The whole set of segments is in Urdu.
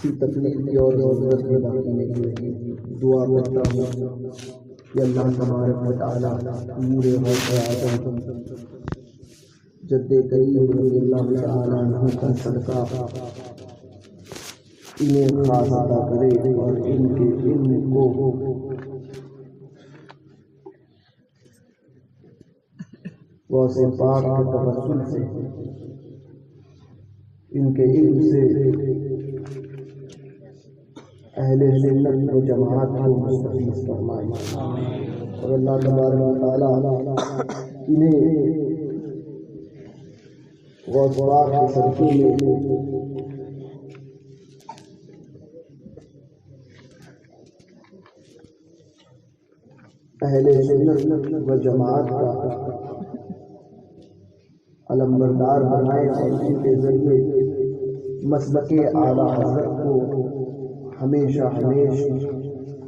کسی تکلیف کی اور ضرورت بھی باقی نہیں رہی۔ دعا کرتا ہوں کہ اللہ تبارک و تعالیٰ نور غوث اعظم جد کریم رضی اللہ تعالیٰ عنہ کا صدقہ انہیں خاص عطا کرے اور ان کے علم کو غوث پاک کے توسل سے ان کے علم سے اہل سنت و جماعت کو مستفیض فرمائے اور اللہ تبارک و تعالیٰ انہیں غوث پاک کے صدقے میں اہل سنت و جماعت کا علمبردار بنائے اور ان کے ذریعے مسلک اعلیٰ حضرت کو ہمیشہ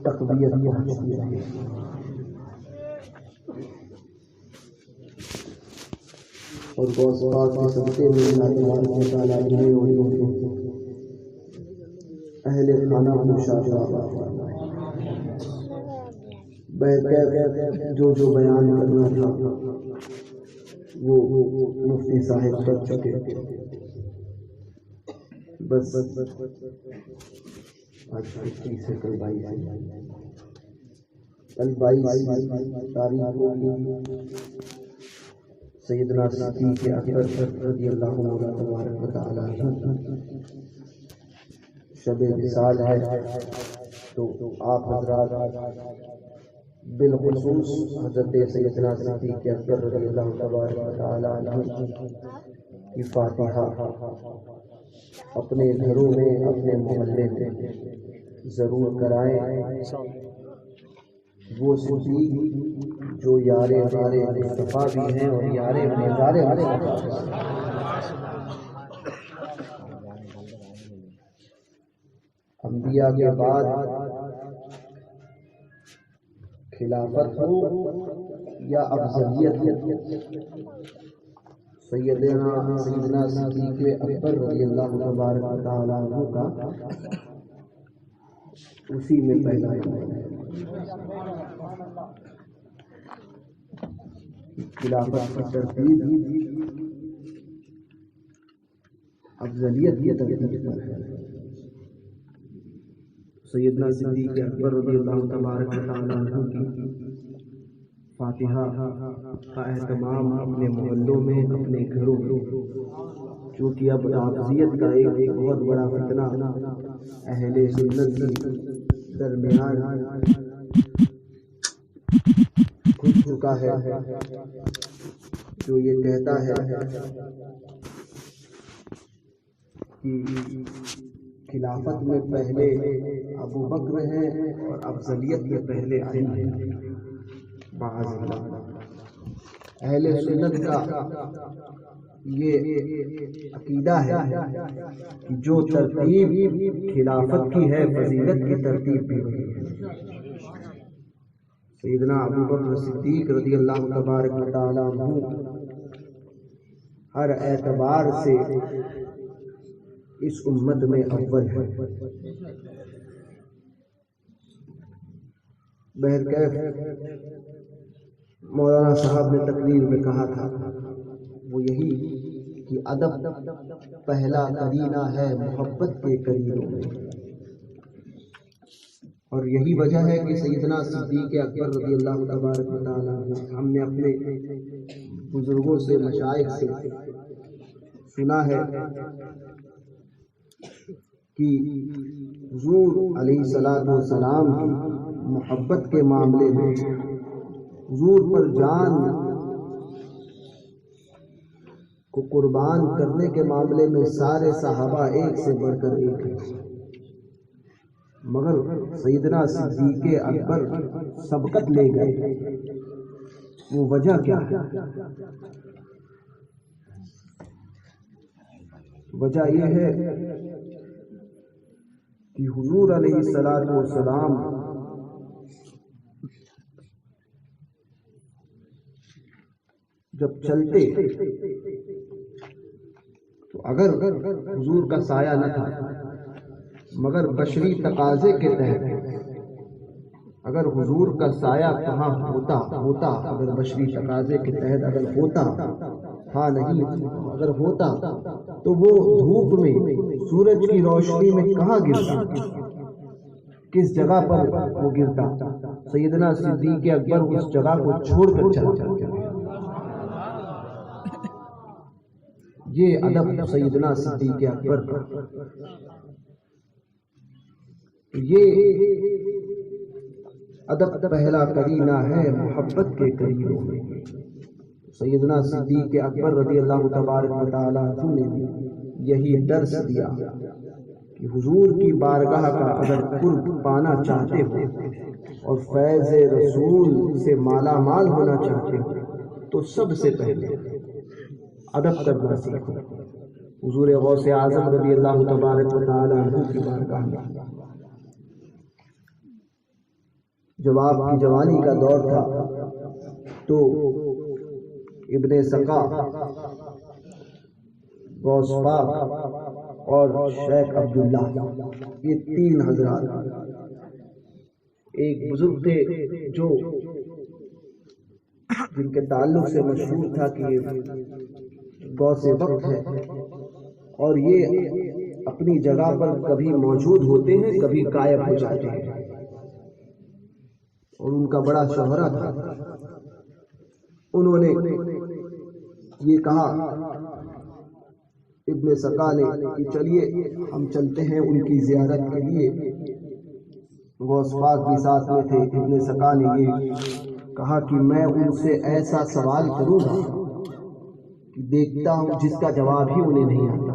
تقویت پہنچتی رہے۔ اور غوث پاک کے صدقے میں اللہ تبارک و تعالیٰ انہیں اور ان کے اہل خانہ کو شاداب فرمائے۔ بہرکیف جو بیان کرنا تھا وہ مفتی صاحب کر چکے، بس آج 21 سے کل 22 تاریخ کو سیدنا صدیق اکبر رضی اللہ تبارک و تعالیٰ شب وصال ہے، تو آپ حضرات بالخصوص حضرت سیدنا صدیق اکبر رضی اللہ تبارک و تعالیٰ کی فاتحہ اپنے گھروں میں اپنے محلے میں ضرور کرائیں۔ وہ صدیق جو یار غار مصطفیٰ بھی ہیں اور یار مزار مصطفیٰ بھی ہیں۔ انبیاء کے بعد خلافت ہو یا افضلیت، سیدنا صدیق اکبر رضی اللہ تبارک و تعالیٰ عنہ کا اسی میں پہلا ہے۔ خلافت کی ترتیب افضلیت کی ترتیب پر ہے۔ سیدنا صدیق اکبر رضی اللہ تبارک و تعالیٰ عنہ کی فاتحہ کا اہتمام اپنے محلوں میں اپنے گھروں میں، چونکہ اب حافظیت کا ایک بہت بڑا فتنہ اہل سنت کے درمیان گھس چکا ہے، جو یہ کہتا ہے کہ خلافت میں پہلے ابو بکر ہیں اور افضلیت میں پہلے علی ہیں۔ معاذ اللہ، اہل سنت کا یہ عقیدہ ہے کہ جو ترتیب خلافت کی ہے فضیلت کی ترتیب بھی وہی ہے۔ سیدنا ابو بکر صدیق رضی اللہ تبارک و تعالیٰ عنہ ہر اعتبار سے اس امت میں اول ہے۔ بہرکیف مولانا صاحب نے تقریر میں کہا تھا وہ یہی کہ ادب پہلا قرینہ ہے محبت کے قرینوں میں، اور یہی وجہ ہے کہ سیدنا صدیق اکبر رضی اللہ تبارک و تعالیٰ ہم نے اپنے بزرگوں سے مشائخ سے سنا ہے کہ حضور علیہ السلام کی محبت کے معاملے میں، حضور پر جان کو قربان کرنے کے معاملے میں سارے صحابہ ایک سے بڑھ کر ایک ہیں، مگر سیدنا صدیق اکبر سبقت لے گئے۔ وہ وجہ کیا ہے؟ وجہ یہ ہے کہ حضور علیہ السلام جب چلتے تو اگر حضور کا سایہ نہ تھا، مگر بشری تقاضے کے تحت اگر حضور کا سایہ کہاں ہوتا اگر بشری تقاضے کے تحت اگر ہوتا، ہاں نہیں اگر ہوتا تو وہ دھوپ میں سورج کی روشنی میں کہاں گرتا، کس جگہ پر وہ گرتا؟ سیدنا صدیق اکبر اس جگہ کو چھوڑ کر چل جاتے ہیں۔ یہ ادب سیدنا صدیق اکبر کا، یہ ادب پہلا کرینہ ہے محبت کے کرینوں میں۔ سیدنا صدیق اکبر رضی اللہ تبارک و تعالیٰ عنہ نے بھی یہی درس دیا کہ حضور کی بارگاہ کا اگر قرب پانا چاہتے ہو اور فیض رسول سے مالا مال ہونا چاہتے ہو تو سب سے پہلے ادب کرنا سیکھو۔ حضور غوث اعظم رضی اللہ تبارک و تعالیٰ عنہ کی بارگاہ میں جب آپ کی جوانی کا دور تھا تو ابن سقا، غوث پاک اور شیخ عبداللہ، یہ تین حضرات، ایک بزرگ تھے جو جن کے تعلق سے مشہور تھا کہ یہ غوث وقت ہے، اور یہ اپنی جگہ پر کبھی موجود ہوتے ہیں کبھی غائب ہو جاتے ہیں، اور ان کا بڑا شہرہ تھا۔ انہوں نے یہ کہا ابن سقا نے کہ چلیے ہم چلتے ہیں ان کی زیارت کے لیے۔ غوث پاک بھی ساتھ میں تھے۔ ابن سقا نے یہ کہا کہ میں ان سے ایسا سوال کروں گا کہ دیکھتا ہوں جس کا جواب ہی انہیں نہیں آتا۔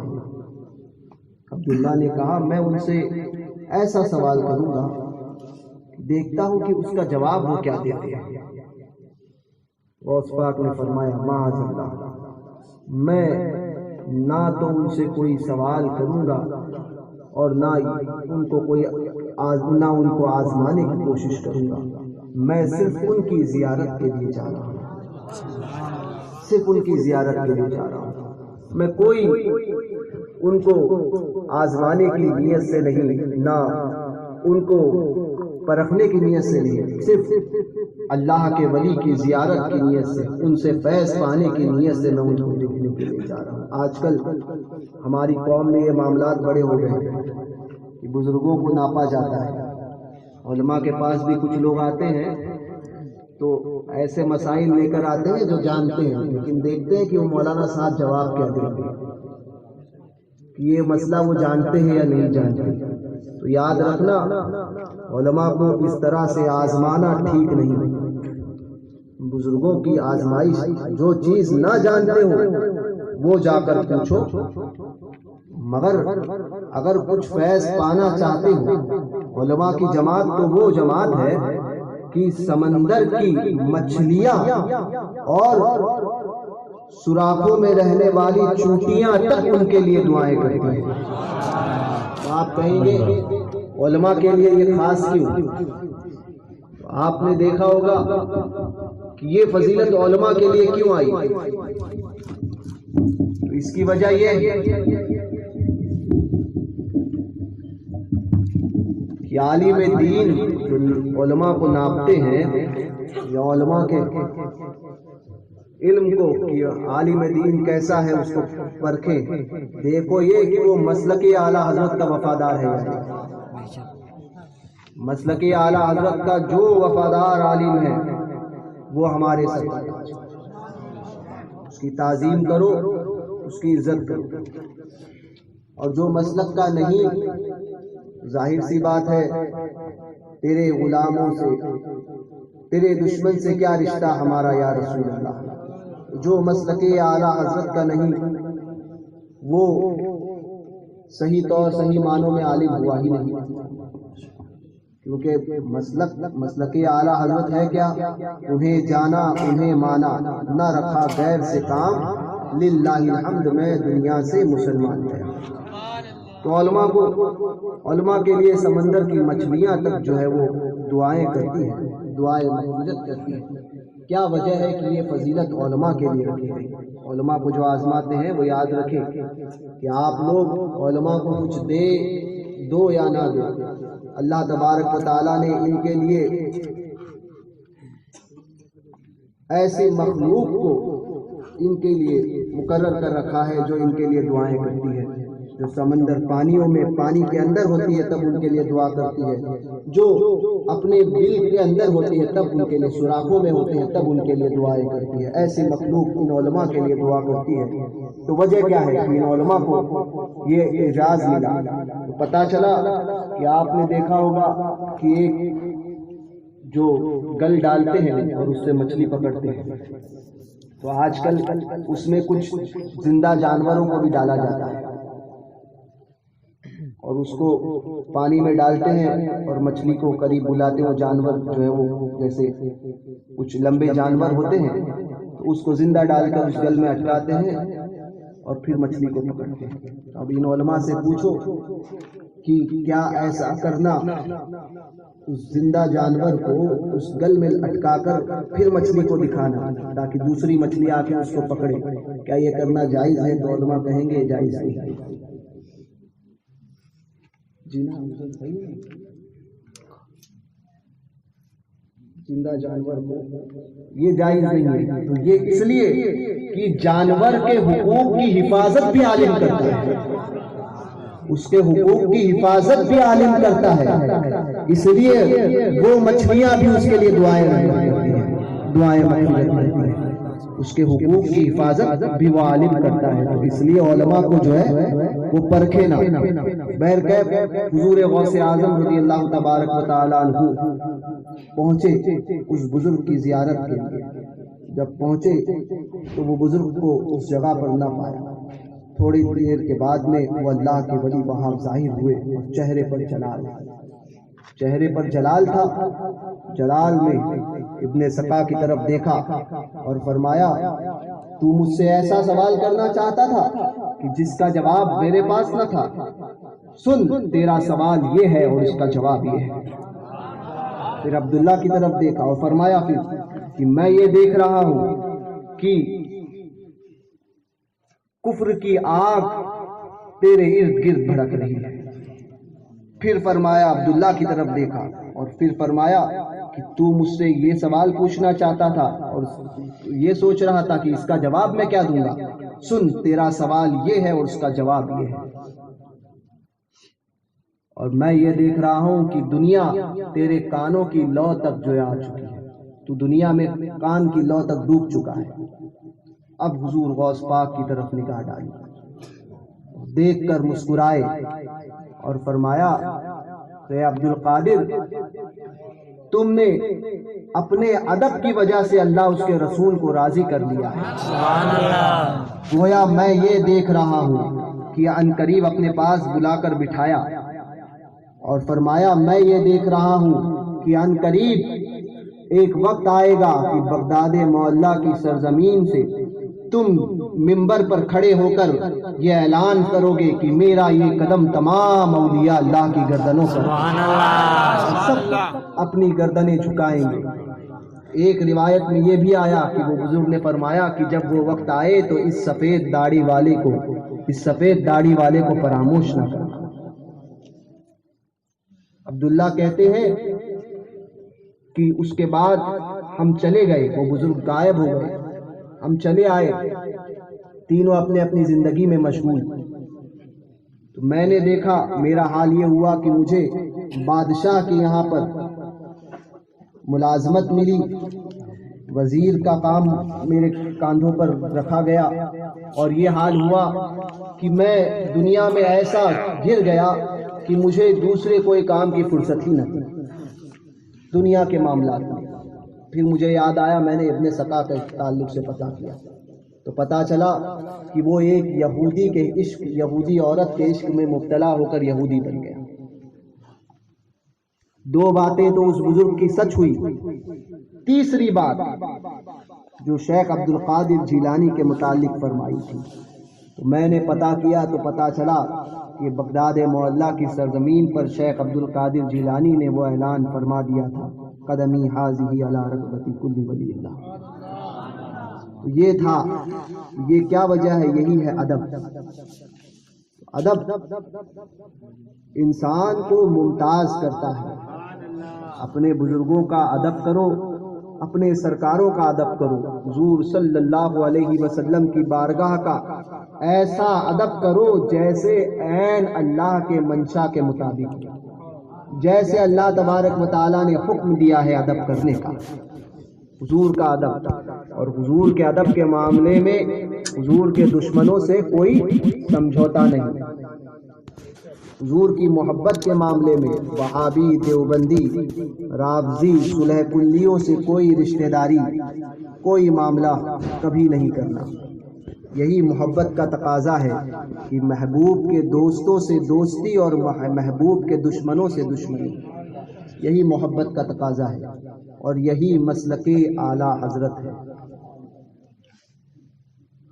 عبداللہ نے کہا میں ان سے ایسا سوال کروں گا دیکھتا ہوں کہ اس کا جواب وہ کیا دیتے ہیں۔ غوث پاک نے فرمایا معاذ اللہ، میں نہ تو ان سے کوئی سوال کروں گا اور نہ ان کو آزمانے کی کوشش کروں گا، میں صرف ان کی زیارت کے لیے جا رہا ہوں، صرف ان کی زیارت کے لیے جا رہا ہوں۔ میں کوئی ان کو آزمانے کی نیت سے نہیں، نہ ان کو پرکھنے کی نیت سے نہیں، صرف اللہ کے ولی کی زیارت کی نیت سے، ان سے فیض پانے کی نیت سے میں ان کو دیکھنے کے لیے جا رہا ہوں۔ آج کل ہماری قوم میں یہ معاملات بڑے ہو گئے ہیں کہ بزرگوں کو ناپا جاتا ہے۔ علماء کے پاس بھی کچھ لوگ آتے ہیں تو ایسے مسائل لے کر آتے ہیں جو جانتے ہیں، لیکن دیکھتے ہیں کہ وہ مولانا صاحب جواب کیا دیتے ہیں، کہ یہ مسئلہ وہ جانتے ہیں یا نہیں جانتے۔ تو یاد رکھنا علماء کو اس طرح سے آزمانا ٹھیک نہیں۔ بزرگوں کی آزمائش، جو چیز نہ جانتے ہو وہ جا کر پوچھو، مگر اگر کچھ فیض پانا چاہتے ہو، علماء کی جماعت تو وہ جماعت ہے کہ سمندر کی مچھلیاں اور سوراخوں میں رہنے والی چونٹیاں تک ان کے لیے دعائیں کرتی ہیں۔ آپ کہیں گے علماء کے لیے یہ خاص کیوں؟ آپ نے دیکھا ہوگا کہ یہ فضیلت علماء کے لیے کیوں آئی؟ تو اس کی وجہ یہ ہے کہ عالم دین جو علماء کو ناپتے ہیں یا علماء کے علم کو کہ عالم دین کیسا ہے اس کو پرکھیں، دیکھو یہ کہ وہ مسلک اعلیٰ حضرت کا وفادار ہے۔ مسلک اعلیٰ حضرت کا جو وفادار عالم ہے وہ ہمارے ساتھ، اس کی تعظیم کرو، اس کی عزت کرو، اور جو مسلک کا نہیں، ظاہر سی بات ہے تیرے غلاموں سے، تیرے دشمن سے کیا رشتہ ہمارا یا رسول اللہ۔ جو مسلک اعلیٰ حضرت کا نہیں وہ صحیح طور صحیح معنوں میں عالم ہوا ہی نہیں، کیونکہ مسلک اعلیٰ حضرت ہے کیا؟ انہیں جانا، انہیں مانا، نہ رکھا غیر سے کام، للہ الحمد میں دنیا سے مسلمان ہے۔ تو علماء کے لیے سمندر کی مچھلیاں تک جو ہے وہ دعائیں کرتی ہیں، دعائیں مغفرت کرتی ہیں۔ کیا وجہ ہے کہ یہ فضیلت علماء کے لیے رکھی گئی؟ علماء کو جو آزماتے ہیں وہ یاد رکھیں کہ آپ لوگ علماء کو کچھ دو یا نہ دو، اللہ تبارک و تعالیٰ نے ان کے لیے ایسے مخلوق کو ان کے لیے مقرر کر رکھا ہے جو ان کے لیے دعائیں کرتی ہے، جو سمندر پانیوں میں پانی کے اندر ہوتی ہے تب ان کے لیے دعا کرتی ہے، جو اپنے دل کے اندر ہوتی ہے تب ان کے لیے سوراخوں میں ہوتی ہے تب ان کے لیے دعائیں کرتی ہے، ایسی مخلوق ان علماء کے لیے دعا کرتی ہے۔ تو وجہ کیا ہے کہ ان علماء کو یہ اعزاز ملا؟ تو پتہ چلا کہ آپ نے دیکھا ہوگا کہ ایک جو گل ڈالتے ہیں اور اس سے مچھلی پکڑتے ہیں، تو آج کل اس میں کچھ زندہ جانوروں کو بھی ڈالا جاتا ہے اور اس کو پانی میں ڈالتے ہیں اور مچھلی کو قریب بلاتے ہیں، وہ جانور جو ہے وہ جیسے کچھ لمبے جانور ہوتے ہیں تو اس کو زندہ ڈال کر اس گل میں اٹکاتے ہیں اور پھر مچھلی کو پکڑتے ہیں۔ اب ان علماء سے پوچھو کہ کیا ایسا کرنا، اس زندہ جانور کو اس گل میں اٹکا کر پھر مچھلی کو دکھانا تاکہ دوسری مچھلی آ کے اس کو پکڑے، کیا یہ کرنا جائز ہے؟ تو علماء کہیں گے جائز نہیں۔ جی نا، زندہ جانور کو یہ جائز نہیں ہے، تو یہ اس لیے کہ جانور کے حقوق کی حفاظت بھی عالم کرتا ہے، اس کے حقوق کی حفاظت بھی عالم کرتا ہے، اس لیے وہ مچھلیاں بھی اس کے لیے دعائیں مغفرت کرتی ہیں، اس کے حقوق کی حفاظت بھی وہ عالم کرتا ہے، تو اس لیے علماء کو جو ہے وہ پرکھے نہ۔ بہرکیف حضور غوث اعظم رضی اللہ تبارک و تعالیٰ عنہ پہنچے اس بزرگ کی زیارت کے لیے، جب پہنچے تو وہ بزرگ کو اس جگہ پر نہ پایا، تھوڑی دیر کے بعد میں وہ اللہ کے ولی وہاں ظاہر ہوئے اور چہرے پر جلال تھا، جلال میں ابن سقا کی طرف دیکھا اور فرمایا تو مجھ سے ایسا سوال کرنا چاہتا تھا کہ جس کا جواب میرے پاس نہ تھا، سن تیرا سوال یہ ہے اور اس کا جواب یہ ہے۔ پھر عبداللہ کی طرف دیکھا اور فرمایا پھر کہ میں یہ دیکھ رہا ہوں کہ کفر کی آگ تیرے ارد گرد بھڑک رہی ہے۔ پھر فرمایا عبداللہ کی طرف دیکھا اور پھر فرمایا کہ تو مجھ سے یہ سوال پوچھنا چاہتا تھا اور یہ سوچ رہا تھا کہ اس کا جواب میں کیا دوں گا، سن تیرا سوال یہ ہے اور اس کا جواب یہ ہے، اور میں یہ دیکھ رہا ہوں کہ دنیا تیرے کانوں کی لو تک جو آ چکی ہے، تو دنیا میں کان کی لو تک ڈوب چکا ہے۔ اب حضور غوث پاک کی طرف نگاہ ڈالی، دیکھ کر مسکرائے اور فرمایا کہ عبد القادر، تم نے اپنے ادب کی وجہ سے اللہ اس کے رسول کو راضی کر لیا ہے۔ سبحان اللہ۔ گویا میں یہ دیکھ رہا ہوں کہ ان قریب اپنے پاس بلا کر بٹھایا اور فرمایا میں یہ دیکھ رہا ہوں کہ ان قریب ایک وقت آئے گا کہ بغداد معلیٰ کی سرزمین سے تم منبر پر کھڑے ہو کر یہ اعلان کرو گے کہ میرا یہ قدم تمام اولیاء اللہ کی گردنوں پر، سب اپنی گردنیں جھکائیں گے۔ ایک روایت میں یہ بھی آیا کہ وہ بزرگ نے فرمایا کہ جب وہ وقت آئے تو اس سفید داڑھی والے کو فراموش نہ کرنا۔ عبداللہ کہتے ہیں کہ اس کے بعد ہم چلے گئے، وہ بزرگ غائب ہو گئے، ہم چلے آئے، تینوں اپنے اپنی زندگی میں مشغول۔ تو میں نے دیکھا، میرا حال یہ ہوا کہ مجھے بادشاہ کے یہاں پر ملازمت ملی، وزیر کا کام میرے کاندھوں پر رکھا گیا، اور یہ حال ہوا کہ میں دنیا میں ایسا گر گیا کہ مجھے دوسرے کوئی کام کی فرصت ہی نہ تھی دنیا کے معاملات میں۔ پھر مجھے یاد آیا، میں نے ابن سقا کے تعلق سے پتہ کیا تو پتہ چلا کہ وہ ایک یہودی عورت کے عشق میں مبتلا ہو کر یہودی بن گیا۔ دو باتیں تو اس بزرگ کی سچ ہوئی، تیسری بات جو شیخ عبد القادر جیلانی کے متعلق فرمائی تھی، تو میں نے پتہ کیا تو پتہ چلا کہ بغداد معلیٰ کی سرزمین پر شیخ عبد القادر جیلانی نے وہ اعلان فرما دیا تھا، قدمی حاضی علی رغبتی کل ولی اللہ۔ تو یہ تھا، یہ کیا وجہ ہے؟ یہی ہے ادب، ادب انسان کو ممتاز کرتا ہے. اپنے بزرگوں کا ادب کرو، اپنے سرکاروں کا ادب کرو. حضور صلی اللہ علیہ وسلم کی بارگاہ کا ایسا ادب کرو جیسے عین اللہ کے منشا کے مطابق، جیسے اللہ تبارک و تعالیٰ نے حکم دیا ہے ادب کرنے کا. حضور کا ادب، اور حضور کے ادب کے معاملے میں حضور کے دشمنوں سے کوئی سمجھوتا نہیں. حضور کی محبت کے معاملے میں وہابی، دیوبندی، رافضی، صلح کلیوں سے کوئی رشتہ داری، کوئی معاملہ کبھی نہیں کرنا. یہی محبت کا تقاضا ہے کہ محبوب کے دوستوں سے دوستی اور محبوب کے دشمنوں سے دشمنی. یہی محبت کا تقاضا ہے اور یہی مسلک اعلیٰ حضرت ہے.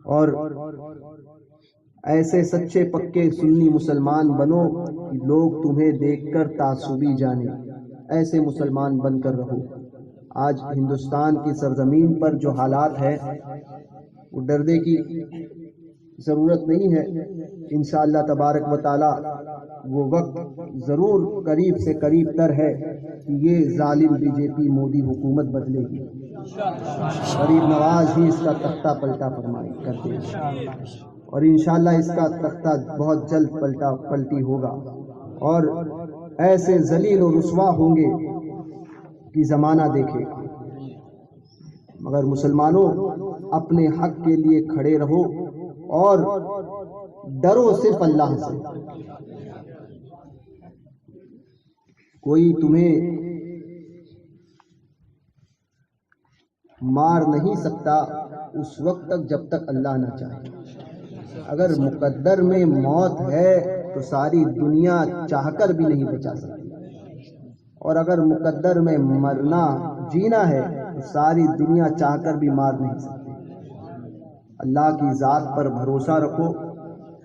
اور ایسے سچے پکے سنی مسلمان بنو کہ لوگ تمہیں دیکھ کر تعصبی جانے. ایسے مسلمان بن کر رہو. آج ہندوستان کی سرزمین پر جو حالات ہے وہ ڈرنے کی ضرورت نہیں ہے. انشاءاللہ تبارک و تعالی وہ وقت ضرور قریب سے قریب تر ہے کہ یہ ظالم بی جے پی مودی حکومت بدلے گی. غریب نواز ہی اس کا تختہ پلٹا فرمائے کرتے ہیں، اور انشاءاللہ اس کا تختہ بہت جلد پلٹی ہوگا، اور ایسے ذلیل و رسوا ہوں گے کہ زمانہ دیکھے. مگر مسلمانوں، اپنے حق کے لیے کھڑے رہو اور ڈرو صرف اللہ سے. کوئی تمہیں مار نہیں سکتا اس وقت تک جب تک اللہ نہ چاہے. اگر مقدر میں موت ہے تو ساری دنیا چاہ کر بھی نہیں بچا سکتی، اور اگر مقدر میں مرنا جینا ہے تو ساری دنیا چاہ کر بھی مار نہیں سکتی. اللہ کی ذات پر بھروسہ رکھو.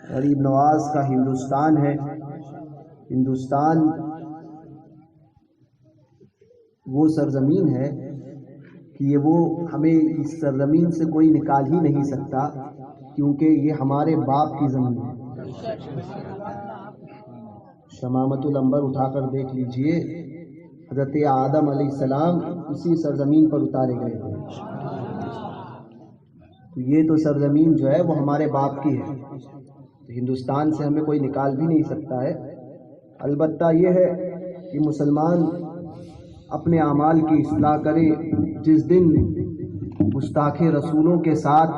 غریب نواز کا ہندوستان ہے. ہندوستان وہ سرزمین ہے کہ وہ ہمیں اس سرزمین سے کوئی نکال ہی نہیں سکتا، کیونکہ یہ ہمارے باپ کی زمین ہے. شمامت العنبر اٹھا کر دیکھ لیجئے، حضرت آدم علیہ السلام اسی سرزمین پر اتارے گئے تھے. تو یہ تو سرزمین جو ہے وہ ہمارے باپ کی ہے. ہندوستان سے ہمیں کوئی نکال بھی نہیں سکتا ہے. البتہ یہ ہے کہ مسلمان اپنے اعمال کی اصلاح کرے. جس دن گستاخ رسولوں کے ساتھ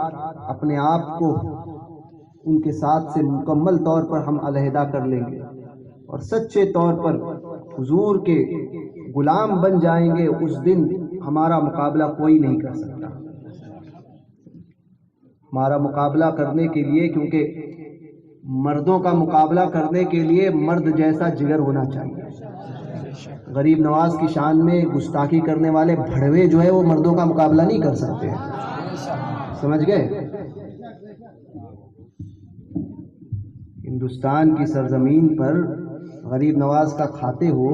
اپنے آپ کو ان کے ساتھ سے مکمل طور پر ہم علیحدہ کر لیں گے اور سچے طور پر حضور کے غلام بن جائیں گے، اس دن ہمارا مقابلہ کوئی نہیں کر سکتا. ہمارا مقابلہ کرنے کے لیے، کیونکہ مردوں کا مقابلہ کرنے کے لیے مرد جیسا جگر ہونا چاہیے. غریب نواز کی شان میں گستاخی کرنے والے بھڑوے جو ہے وہ مردوں کا مقابلہ نہیں کر سکتے. سمجھ گئے؟ ہندوستان کی سرزمین پر غریب نواز کا کھاتے ہو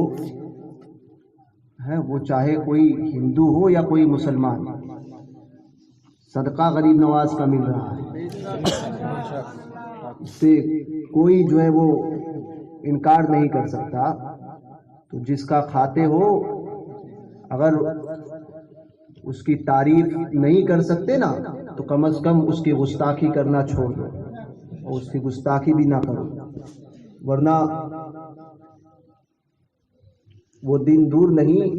ہے، وہ چاہے کوئی ہندو ہو یا کوئی مسلمان، صدقہ غریب نواز کا مل رہا ہے. اس سے کوئی جو ہے وہ انکار نہیں کر سکتا. تو جس کا کھاتے ہو، اگر اس کی تعریف نہیں کر سکتے نا تو کم از کم اس کی گستاخی کرنا چھوڑ دو اور اس کی گستاخی بھی نہ کرو، ورنہ وہ دن دور نہیں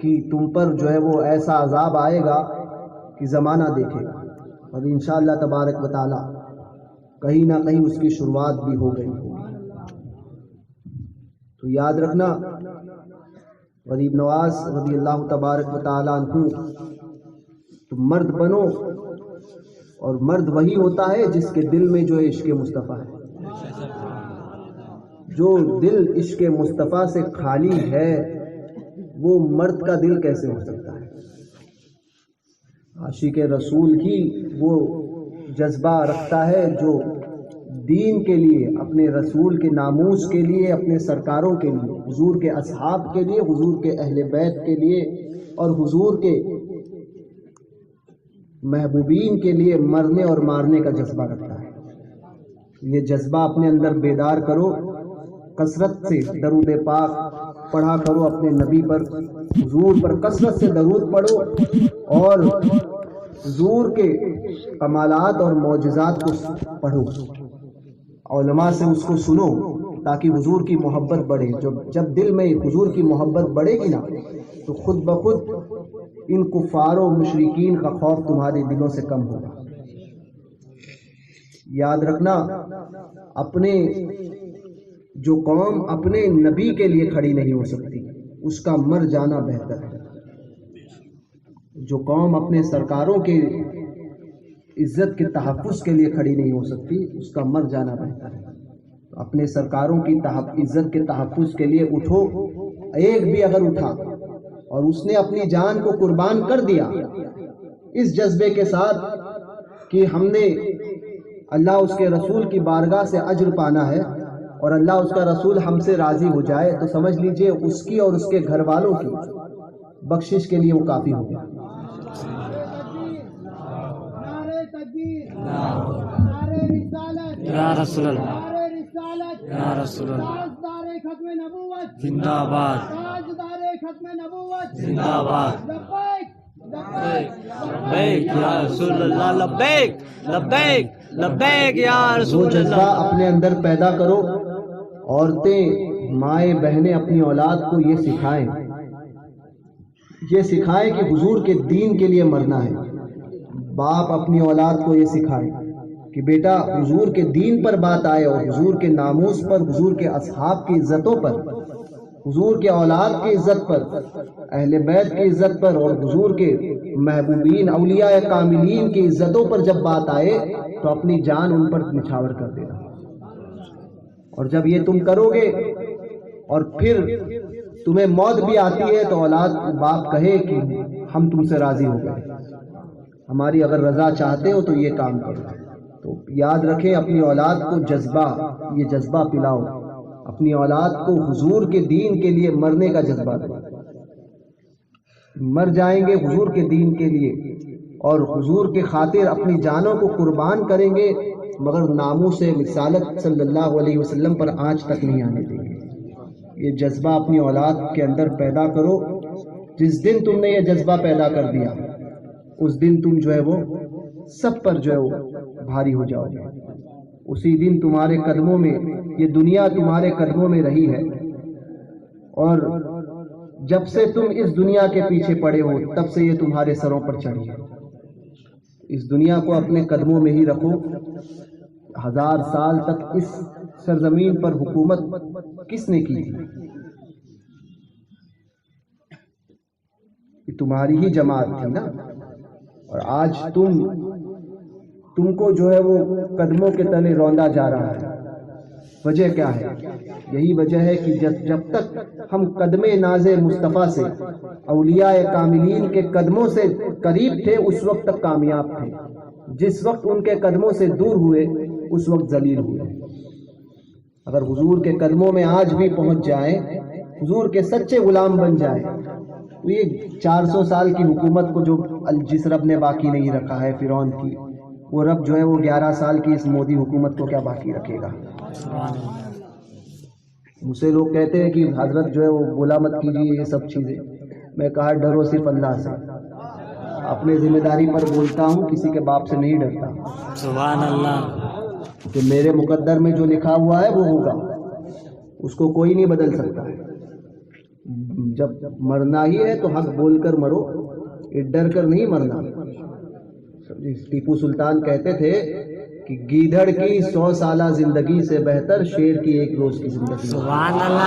کہ تم پر جو ہے وہ ایسا عذاب آئے گا کہ زمانہ دیکھے گا. اور انشاءاللہ تبارک و تعالی کہیں نہ کہیں اس کی شروعات بھی ہو گئی ہوگی. تو یاد رکھنا، غریب نواز رضی اللہ تبارک و تعالی عنہ، تو مرد بنو، اور مرد وہی ہوتا ہے جس کے دل میں جو عشق مصطفیٰ ہے. جو دل عشق مصطفیٰ سے خالی ہے وہ مرد کا دل کیسے ہو سکتا ہے؟ عاشق رسول ہی وہ جذبہ رکھتا ہے جو دین کے لیے، اپنے رسول کے ناموس کے لیے، اپنے سرکاروں کے لیے، حضور کے اصحاب کے لیے، حضور کے اہل بیت کے لیے اور حضور کے محبوبین کے لیے مرنے اور مارنے کا جذبہ رکھتا ہے. یہ جذبہ اپنے اندر بیدار کرو، کثرت سے درود پاک پڑھا کرو اپنے نبی پر، حضور پر کثرت سے درود پڑھو، اور حضور کے کمالات اور معجزات کو پڑھو، علماء سے اس کو سنو، تاکہ حضور کی محبت بڑھے۔ جب دل میں حضور کی محبت بڑھے گی نا تو خود بخود ان کفار و مشرکین کا خوف تمہارے دلوں سے کم ہوگا۔ یاد رکھنا، اپنے جو قوم اپنے نبی کے لیے کھڑی نہیں ہو سکتی اس کا مر جانا بہتر ہے۔ جو قوم اپنے سرکاروں کے عزت کے تحفظ کے لیے کھڑی نہیں ہو سکتی اس کا مر جانا بہتر ہے۔ اپنے سرکاروں کی عزت کے تحفظ کے لیے اٹھو، ایک بھی اگر اٹھا اور اس نے اپنی جان کو قربان کر دیا اس جذبے کے ساتھ کہ ہم نے اللہ اس کے رسول کی بارگاہ سے اجر پانا ہے اور اللہ اس کا رسول ہم سے راضی ہو جائے، تو سمجھ لیجئے اس کی اور اس کے گھر والوں کی بخشش کے لیے وہ کافی ہو گیا۔ یا رسول اللہ، یا رسول اللہ، زندہ آباد، زندہ آباد، لبیک یا رسول اللہ، لبیک لبیک لبیک یا وہ رسول جذبہ اللہ۔ اپنے اندر پیدا کرو۔ عورتیں، مائیں، بہنیں اپنی اولاد کو یہ سکھائیں کہ حضور کے دین کے لیے مرنا ہے۔ باپ اپنی اولاد کو یہ سکھائے کہ بیٹا حضور کے دین پر بات آئے اور حضور کے ناموس پر، حضور کے اصحاب کی عزتوں پر، حضور کے اولاد کی عزت پر، اہل بیت کی عزت پر اور حضور کے محبوبین اولیاء کاملین کی عزتوں پر جب بات آئے تو اپنی جان ان پر نچھاور کر دینا۔ اور جب یہ تم کرو گے اور پھر تمہیں موت بھی آتی ہے تو اولاد باپ کہے کہ ہم تم سے راضی ہو گئے، ہماری اگر رضا چاہتے ہو تو یہ کام کرو۔ تو یاد رکھیں، اپنی اولاد کو یہ جذبہ پلاؤ، اپنی اولاد کو حضور کے دین کے لیے مرنے کا جذبہ دو۔ مر جائیں گے حضور کے دین کے لیے اور حضور کے خاطر اپنی جانوں کو قربان کریں گے، مگر ناموس رسالت صلی اللہ علیہ وسلم پر آنچ تک نہیں آنے دیں گے۔ یہ جذبہ اپنی اولاد کے اندر پیدا کرو۔ جس دن تم نے یہ جذبہ پیدا کر دیا اس دن تم جو ہے وہ سب پر جو ہے وہ بھاری ہو جاؤ گے۔ اسی دن تمہارے قدموں میں، یہ دنیا تمہارے قدموں میں رہی ہے، اور جب سے تم اس دنیا کے پیچھے پڑے ہو تب سے یہ تمہارے سروں پر چڑھی ہے۔ اس دنیا کو اپنے قدموں میں ہی رکھو۔ 1000 سال تک اس سرزمین پر حکومت کس نے کی تھی؟ یہ تمہاری ہی جماعت تھی نا، اور آج تم کو جو ہے وہ قدموں کے تلے روندا جا رہا ہے۔ وجہ کیا ہے؟ یہی وجہ ہے کہ جب تک ہم قدم ناز مصطفیٰ سے، اولیاء کاملین کے قدموں سے قریب تھے اس وقت تک کامیاب تھے، جس وقت ان کے قدموں سے دور ہوئے اس وقت ذلیل ہوئے۔ اگر حضور کے قدموں میں آج بھی پہنچ جائیں، حضور کے سچے غلام بن جائیں، تو یہ 400 سال کی حکومت کو جس رب نے باقی نہیں رکھا ہے فرعون کی، وہ رب جو ہے وہ 11 سال کی اس مودی حکومت کو کیا باقی رکھے گا؟ مجھ سے لوگ کہتے ہیں کہ حضرت جو ہے وہ بولا مت کیجیے یہ سب چیزیں۔ میں کہا ڈرو صرف اللہ سے، اپنے ذمہ داری پر بولتا ہوں، کسی کے باپ سے نہیں ڈرتا۔ سبحان اللہ۔ کہ میرے مقدر میں جو لکھا ہوا ہے وہ ہوگا، اس کو کوئی نہیں بدل سکتا۔ جب مرنا ہی ہے تو حق بول کر مرو، ڈر کر نہیں مرنا۔ ٹیپو سلطان کہتے تھے کہ گیدڑ کی 100 سالہ زندگی سے بہتر شیر کی 1 روز کی زندگی۔ سبحان اللہ۔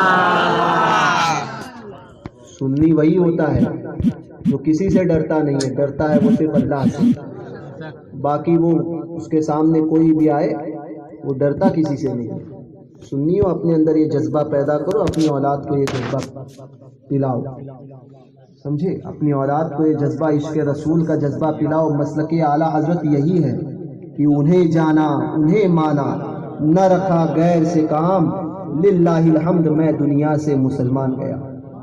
سنی وہی ہوتا ہے جو کسی سے ڈرتا نہیں ہے، ڈرتا ہے وہ صرف اللہ سے۔ باقی وہ اس کے سامنے کوئی بھی آئے وہ ڈرتا کسی سے نہیں۔ سنیو، اپنے اندر یہ جذبہ پیدا کرو، اپنی اولاد کو یہ جذبہ پلاؤ، سمجھے؟ اپنی اولاد کو یہ جذبہ، عشق رسول کا جذبہ پلاؤ۔ مسلک اعلیٰ حضرت یہی ہے کہ انہیں جانا، انہیں مانا، نہ رکھا غیر سے کام، للہ الحمد میں دنیا سے مسلمان گیا۔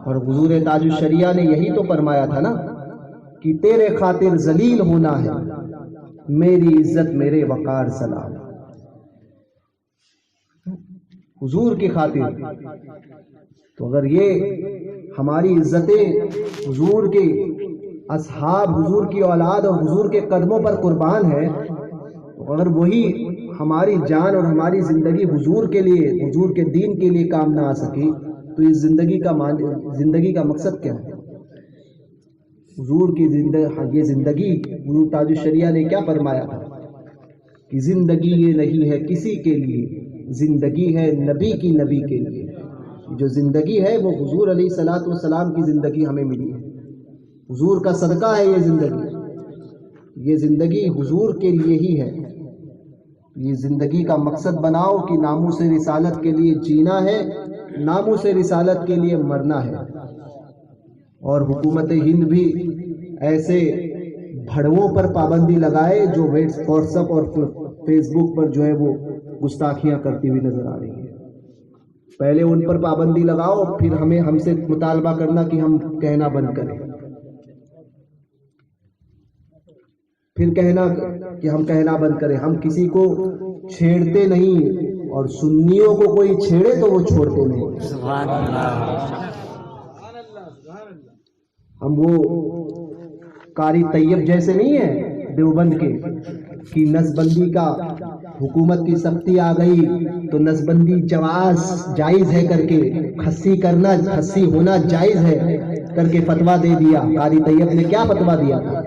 اور حضور تاج الشریعہ نے یہی تو فرمایا تھا نا کہ تیرے خاطر ذلیل ہونا ہے، میری عزت میرے وقار سلام۔ حضور کی خاطر. تو اگر یہ ہماری عزتیں حضور کے اصحاب، حضور کی اولاد اور حضور کے قدموں پر قربان ہے، تو اگر وہی ہماری جان اور ہماری زندگی حضور کے لیے، حضور کے دین کے لیے کام نہ آ سکی، تو اس زندگی کا مقصد کیا ہے؟ حضور کی یہ زندگی، حضور تاج الشریعہ نے کیا فرمایا تھا کہ زندگی یہ نہیں ہے کسی کے لیے، زندگی ہے نبی کی، نبی کے لیے. جو زندگی ہے وہ حضور علیہ الصلوۃ والسلام کی زندگی ہمیں ملی ہے. حضور کا صدقہ ہے یہ زندگی. یہ زندگی حضور کے لیے ہی ہے. یہ زندگی کا مقصد بناؤ کہ ناموس رسالت کے لیے جینا ہے، ناموس رسالت کے لیے مرنا ہے. اور حکومت ہند بھی ایسے بھڑووں پر پابندی لگائے جو واٹس ایپ اور فیس بک پر جو ہے وہ گستاخیاں کرتی ہوئی نظر آ رہی ہیں. پہلے ان پر پابندی لگاؤ، پھر ہم سے مطالبہ کرنا کہ ہم کہنا بند کریں، پھر کہنا کہ ہم کہنا بند کریں. ہم کسی کو چھیڑتے نہیں، اور سنیوں کو کوئی چھیڑے تو وہ چھوڑتے نہیں. سبحان اللہ. ہم وہ قاری طیب جیسے نہیں ہیں دیوبند کے کہ نسبندی کا حکومت کی سختی آ گئی تو نسبندی جائز ہے کر کے، خسی ہونا جائز ہے کر کے فتویٰ دے دیا. قاری طیب نے کیا فتویٰ دیا تھا؟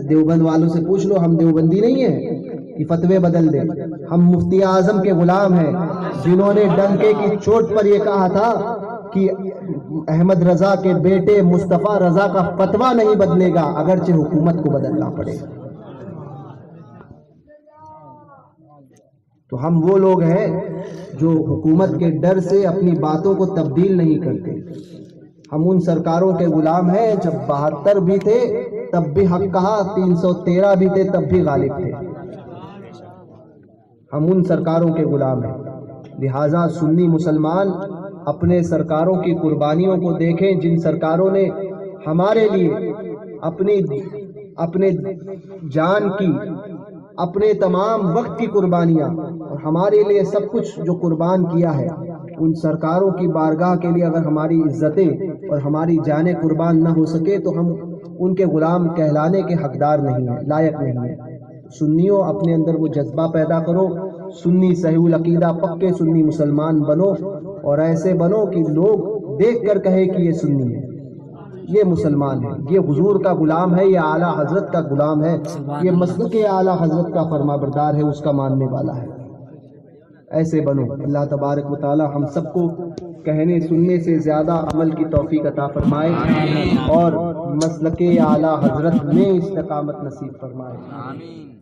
دیوبند والوں سے پوچھ لو، ہم دیوبندی نہیں ہیں کہ فتوے بدل دیں. ہم مفتی اعظم کے غلام ہیں جنہوں نے ڈنکے کی چوٹ پر یہ کہا تھا کہ احمد رضا کے بیٹے مصطفیٰ رضا کا فتویٰ نہیں بدلے گا اگرچہ حکومت کو بدلنا پڑے. تو ہم وہ لوگ ہیں جو حکومت کے ڈر سے اپنی باتوں کو تبدیل نہیں کرتے. ہم ان سرکاروں کے غلام ہیں جب 72 بھی تھے تب بھی حق کہا، 313 بھی تھے تب بھی غالب تھے. ہم ان سرکاروں کے غلام ہیں. لہٰذا سنی مسلمان اپنے سرکاروں کی قربانیوں کو دیکھیں، جن سرکاروں نے ہمارے لیے اپنے جان کی، اپنے تمام وقت کی قربانیاں اور ہمارے لیے سب کچھ جو قربان کیا ہے. ان سرکاروں کی بارگاہ کے لیے اگر ہماری عزتیں اور ہماری جانیں قربان نہ ہو سکے تو ہم ان کے غلام کہلانے کے حقدار نہیں ہیں، لائق نہیں ہیں. سنیوں اپنے اندر وہ جذبہ پیدا کرو، سنی صحیح العقیدہ پکے سنی مسلمان بنو، اور ایسے بنو کہ لوگ دیکھ کر کہے کہ یہ سنی ہے، یہ مسلمان ہے، یہ حضور کا غلام ہے، یہ اعلیٰ حضرت کا غلام ہے، یہ مسلک اعلیٰ حضرت کا فرما بردار ہے، اس کا ماننے والا ہے. ایسے بنو. اللہ تبارک و تعالی ہم سب کو کہنے سننے سے زیادہ عمل کی توفیق عطا فرمائے اور مسلک اعلیٰ حضرت میں استقامت نصیب فرمائے. آمین.